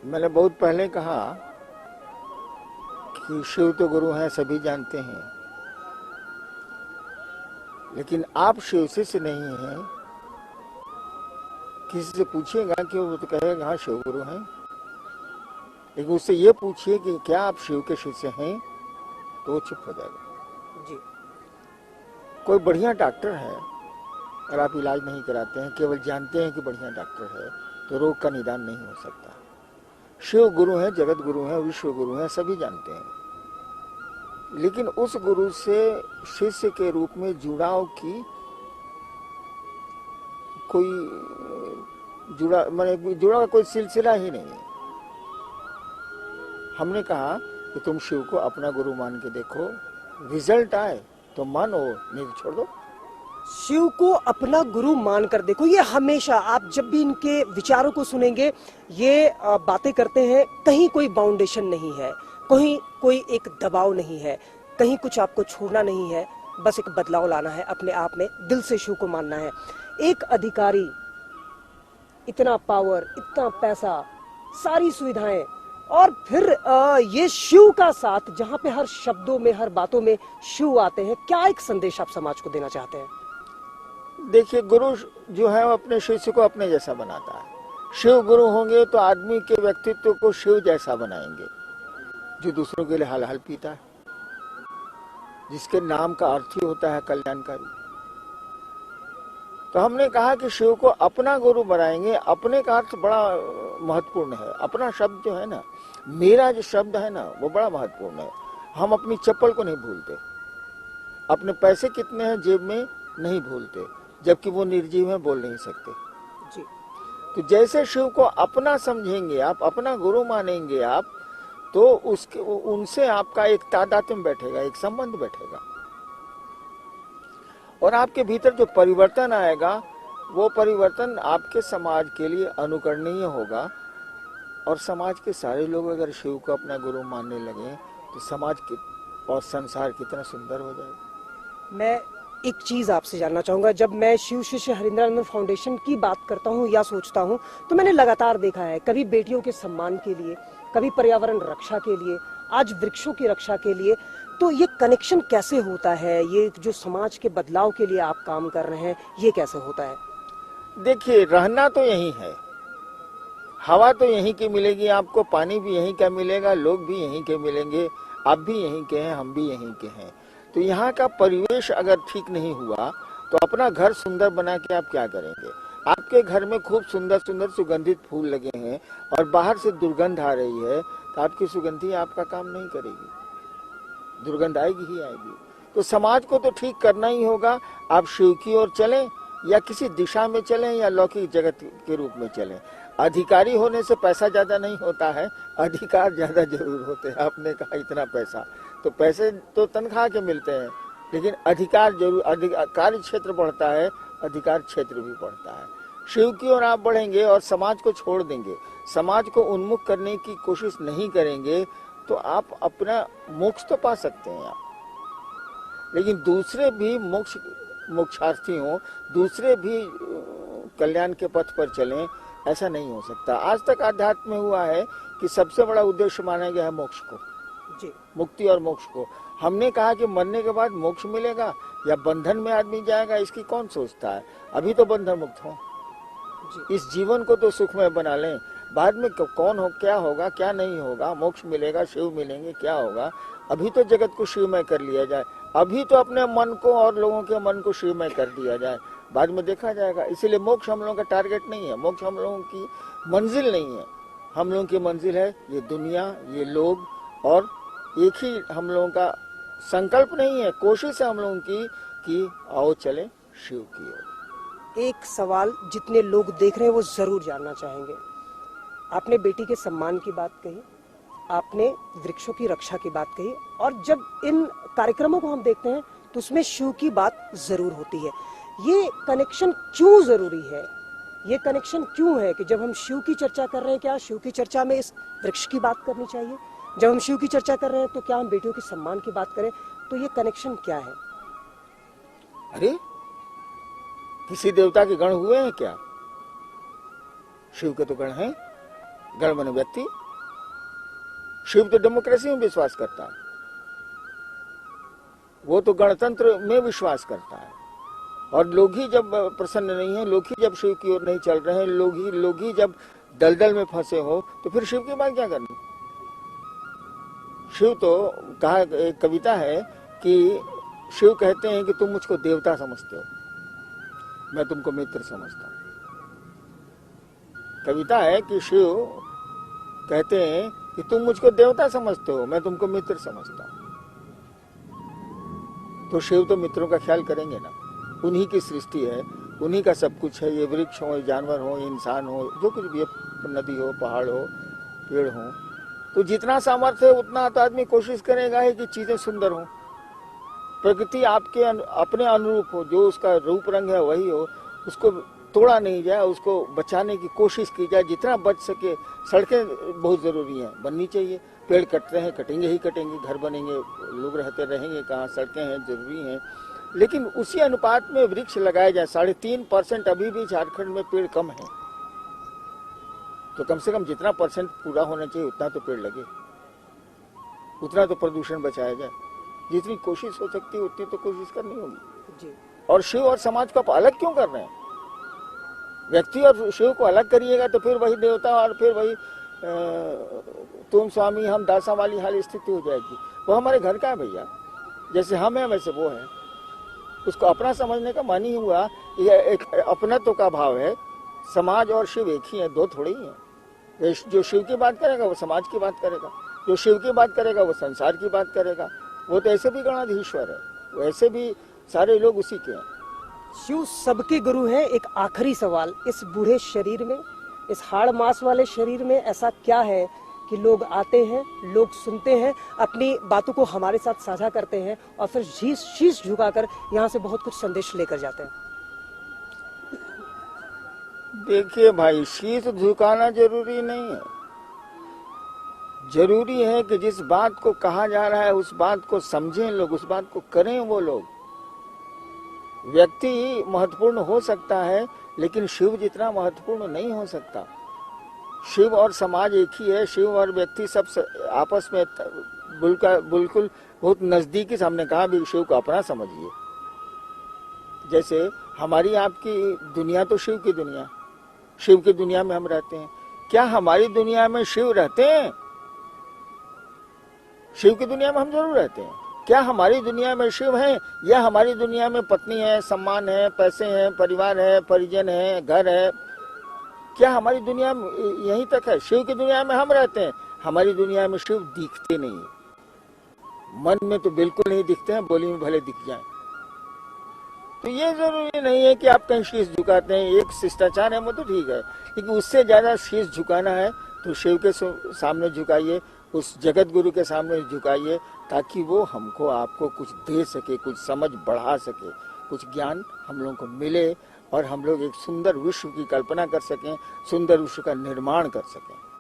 मैंने बहुत पहले कहा कि शिव तो गुरु हैं, सभी जानते हैं, लेकिन आप शिव शिष्य नहीं हैं। किसी से पूछिएगा कि वो तो कहेगा हाँ शिव गुरु हैं, लेकिन उससे ये पूछिए कि क्या आप शिव के शिष्य हैं, तो वो चुप हो जाएगा। जी। कोई बढ़िया डॉक्टर है और आप इलाज नहीं कराते हैं, केवल जानते हैं कि बढ़िया डॉक्टर है, तो रोग का निदान नहीं हो सकता। शिव गुरु हैं, जगत गुरु हैं, विश्व गुरु हैं, सभी जानते हैं, लेकिन उस गुरु से शिष्य के रूप में जुड़ाव की कोई जुड़ा कोई सिलसिला ही नहीं है। हमने कहा कि तुम शिव को अपना गुरु मान के देखो, रिजल्ट आए तो मानो, नहीं तो छोड़ दो। शिव को अपना गुरु मानकर देखो, ये हमेशा आप जब भी इनके विचारों को सुनेंगे, ये बातें करते हैं, कहीं कोई बाउंडेशन नहीं है, कहीं कोई एक दबाव नहीं है, कहीं कुछ आपको छोड़ना नहीं है, बस एक बदलाव लाना है अपने आप में, दिल से शिव को मानना है। एक अधिकारी, इतना पावर, इतना पैसा, सारी सुविधाएं, और फिर ये शिव का साथ, जहां पे हर शब्दों में, हर बातों में शिव आते हैं। क्या एक संदेश आप समाज को देना चाहते हैं? देखिए, गुरु जो है वो अपने शिष्य को अपने जैसा बनाता है। शिव गुरु होंगे तो आदमी के व्यक्तित्व को शिव जैसा बनाएंगे, जो दूसरों के लिए हल हल पीता है, जिसके नाम का अर्थ ही होता है कल्याणकारी। तो हमने कहा कि शिव को अपना गुरु बनाएंगे। अपने का अर्थ बड़ा महत्वपूर्ण है। अपना शब्द जो है ना, मेरा जो शब्द है ना, वो बड़ा महत्वपूर्ण है। हम अपनी चप्पल को नहीं भूलते, अपने पैसे कितने हैं जेब में नहीं भूलते, जबकि वो निर्जीव है, बोल नहीं सकते जी। तो जैसे शिव को अपना समझेंगे आप, अपना गुरु मानेंगे आप, तो उसके उनसे आपका एक तादात्म्य बैठेगा, एक संबंध बैठेगा, और आपके भीतर जो परिवर्तन आएगा, वो परिवर्तन आपके समाज के लिए अनुकरणीय होगा। और समाज के सारे लोग अगर शिव को अपना गुरु मानने लगे, तो समाज और संसार कितना सुंदर हो जाएगा। मैं एक चीज आपसे जानना चाहूंगा, जब मैं शिव शिष्य हरिंद्रानंद फाउंडेशन की बात करता हूं या सोचता हूं, तो मैंने लगातार देखा है, कभी बेटियों के सम्मान के लिए, कभी पर्यावरण रक्षा के लिए, आज वृक्षों की रक्षा के लिए। तो ये कनेक्शन कैसे होता है? ये जो समाज के बदलाव के लिए आप काम कर रहे हैं, ये कैसे होता है? देखिए, रहना तो यही है, हवा तो यहीं की मिलेगी आपको, पानी भी यहीं का मिलेगा, लोग भी यहीं के मिलेंगे, आप भी यहीं के हैं, हम भी यहीं के हैं। तो यहाँ का परिवेश अगर ठीक नहीं हुआ, तो अपना घर सुंदर बना के आप क्या करेंगे? आपके घर में खूब सुंदर सुंदर सुगंधित फूल लगे हैं और बाहर से दुर्गंध आ रही है, तो आपकी सुगंधी आपका काम नहीं करेगी, दुर्गंध आएगी ही आएगी। तो समाज को तो ठीक करना ही होगा। आप शिव की ओर चलें या किसी दिशा में चलें या लौकिक जगत के रूप में चलें। अधिकारी होने से पैसा ज्यादा नहीं होता है, अधिकार ज्यादा जरूर होते हैं। आपने कहा इतना पैसा, तो पैसे तो तनख्वाह के मिलते हैं, लेकिन अधिकार जरूर, कार्य क्षेत्र बढ़ता है, अधिकार क्षेत्र भी बढ़ता है। शिव की ओर आप बढ़ेंगे और समाज को छोड़ देंगे, समाज को उन्मुख करने की कोशिश नहीं करेंगे, तो आप अपना मोक्ष तो पा सकते हैं आप, लेकिन दूसरे भी मोक्षार्थी हों, दूसरे भी कल्याण के पथ पर चलें, ऐसा नहीं हो सकता। आज तक आध्यात्म में हुआ है कि सबसे बड़ा उद्देश्य माना गया है मोक्ष को जी, मुक्ति और मोक्ष को। हमने कहा कि मरने के बाद मोक्ष मिलेगा या बंधन में आदमी जाएगा, इसकी कौन सोचता है? अभी तो बंधन मुक्त हो, इस जीवन को तो सुखमय बना लें, बाद में कौन हो, क्या होगा, क्या नहीं होगा, मोक्ष मिलेगा, शिव मिलेंगे, क्या होगा। अभी तो जगत को शिवमय कर लिया जाए, अभी तो अपने मन को और लोगों के मन को शिवमय कर दिया जाए, बाद में देखा जाएगा। इसीलिए मोक्ष हम लोगों का टारगेट नहीं है, मोक्ष हम लोगों की मंजिल नहीं है। हम लोगों की मंजिल है ये दुनिया, ये लोग, और एक ही हम लोगों का संकल्प नहीं है, कोशिश है हम लोगों की कि आओ चले शिव की ओर। एक सवाल जितने लोग देख रहे हैं वो जरूर जानना चाहेंगे। आपने बेटी के सम्मान की बात कही, आपने वृक्षों की रक्षा की बात कही, और जब इन कार्यक्रमों को हम देखते हैं तो उसमें शिव की बात जरूर होती है। ये कनेक्शन क्यों जरूरी है? ये कनेक्शन क्यों है कि जब हम शिव की चर्चा कर रहे हैं, क्या शिव की चर्चा में इस वृक्ष की बात करनी चाहिए? जब हम शिव की चर्चा कर रहे हैं तो क्या हम बेटियों के सम्मान की बात करें? तो ये कनेक्शन क्या है? अरे, किसी देवता के गण हुए हैं क्या? शिव के तो गण हैं। गणमान्य व्यक्ति। शिव तो डेमोक्रेसी में विश्वास करता है, वो तो गणतंत्र में विश्वास करता है। और लोग ही जब प्रसन्न नहीं है, लोग ही जब शिव की ओर नहीं चल रहे हैं, लोग ही जब दलदल में फंसे हो, तो फिर शिव की बात क्या करनी। शिव तो कहा, एक कविता है कि शिव कहते हैं कि तुम मुझको देवता समझते हो, मैं तुमको मित्र समझता हूं। कविता है कि शिव कहते हैं कि तुम मुझको देवता समझते हो, मैं तुमको मित्र समझता हूं। तो शिव तो मित्रों का ख्याल करेंगे ना, उन्हीं की सृष्टि है, उन्हीं का सब कुछ है। ये वृक्ष हो, जानवर हो, इंसान हो, जो कुछ भी, नदी हो, पहाड़ हो, पेड़ हो, तो जितना सामर्थ्य है उतना तो आदमी कोशिश करेगा है कि चीजें सुंदर हो, प्रकृति आपके अपने अनुरूप हो, जो उसका रूप रंग है वही हो, उसको तोड़ा नहीं जाए, उसको बचाने की कोशिश की जाए जितना बच सके। सड़कें बहुत जरूरी हैं, बननी चाहिए। पेड़ कट रहे हैं, कटेंगे ही कटेंगे, घर बनेंगे, लोग रहते रहेंगे कहाँ, सड़कें हैं, जरूरी हैं, लेकिन उसी अनुपात में वृक्ष लगाए जाए। 3.5% अभी भी झारखंड में पेड़ कम है, तो कम से कम जितना % पूरा होना चाहिए उतना तो पेड़ लगे, उतना तो प्रदूषण बचाया जाए। जितनी कोशिश हो सकती है उतनी तो कोशिश करनी होगी जी। और शिव और समाज को आप अलग क्यों कर रहे हैं? व्यक्ति और शिव को अलग करिएगा तो फिर वही देवता और फिर वही तुम स्वामी हम दासा वाली हाल स्थिति हो जाएगी। वो हमारे घर का है भैया, जैसे हम हैं वैसे वो है। उसको अपना समझने का मान ही हुआ, यह एक अपनत्व का भाव है। समाज और शिव एक ही है, दो थोड़े ही हैं। जो शिव की बात करेगा वो समाज की बात करेगा, जो शिव की बात करेगा वो संसार की बात करेगा। वो तो ऐसे भी गणाधीश्वर है, वैसे भी सारे लोग उसी के हैं। शिव सबके गुरु हैं। एक आखिरी सवाल, इस बूढ़े शरीर में, इस हाड़ मांस वाले शरीर में ऐसा क्या है कि लोग आते हैं, लोग सुनते हैं, अपनी बातों को हमारे साथ साझा करते हैं और फिर शीश झुकाकर यहाँ से बहुत कुछ संदेश लेकर जाते हैं? देखिए भाई, शीश झुकाना जरूरी नहीं है। जरूरी है कि जिस बात को कहा जा रहा है उस बात को समझें लोग, उस बात को करें वो लोग। व्यक्ति महत्वपूर्ण हो सकता है लेकिन शिव जितना महत्वपूर्ण नहीं हो सकता। शिव और समाज एक ही है, शिव और व्यक्ति सब आपस में बिल्कुल बहुत नजदीकी। हमने कहा भी शिव को अपना समझिए। जैसे हमारी आपकी दुनिया तो शिव की दुनिया, शिव की दुनिया में हम रहते हैं। क्या हमारी दुनिया में शिव रहते हैं? शिव की दुनिया में हम जरूर रहते हैं। क्या हमारी दुनिया में शिव है, या हमारी दुनिया में पत्नी है, सम्मान है, पैसे हैं, परिवार है, परिजन है, घर है? क्या हमारी दुनिया में यहीं तक है? शिव की दुनिया में हम रहते हैं, हमारी दुनिया में शिव दिखते नहीं है। मन में तो बिल्कुल नहीं दिखते हैं, बोली में भले दिख जाएं। तो ये जरूरी नहीं है कि आप कहीं शीश झुकाते हैं। एक शिष्टाचार है वो तो ठीक है, लेकिन उससे ज्यादा शीश झुकाना है तो शिव के सामने झुकाइए, उस जगत गुरु के सामने झुकाइए, ताकि वो हमको आपको कुछ दे सके, कुछ समझ बढ़ा सके, कुछ ज्ञान हम लोगों को मिले और हम लोग एक सुंदर विश्व की कल्पना कर सकें, सुंदर विश्व का निर्माण कर सकें।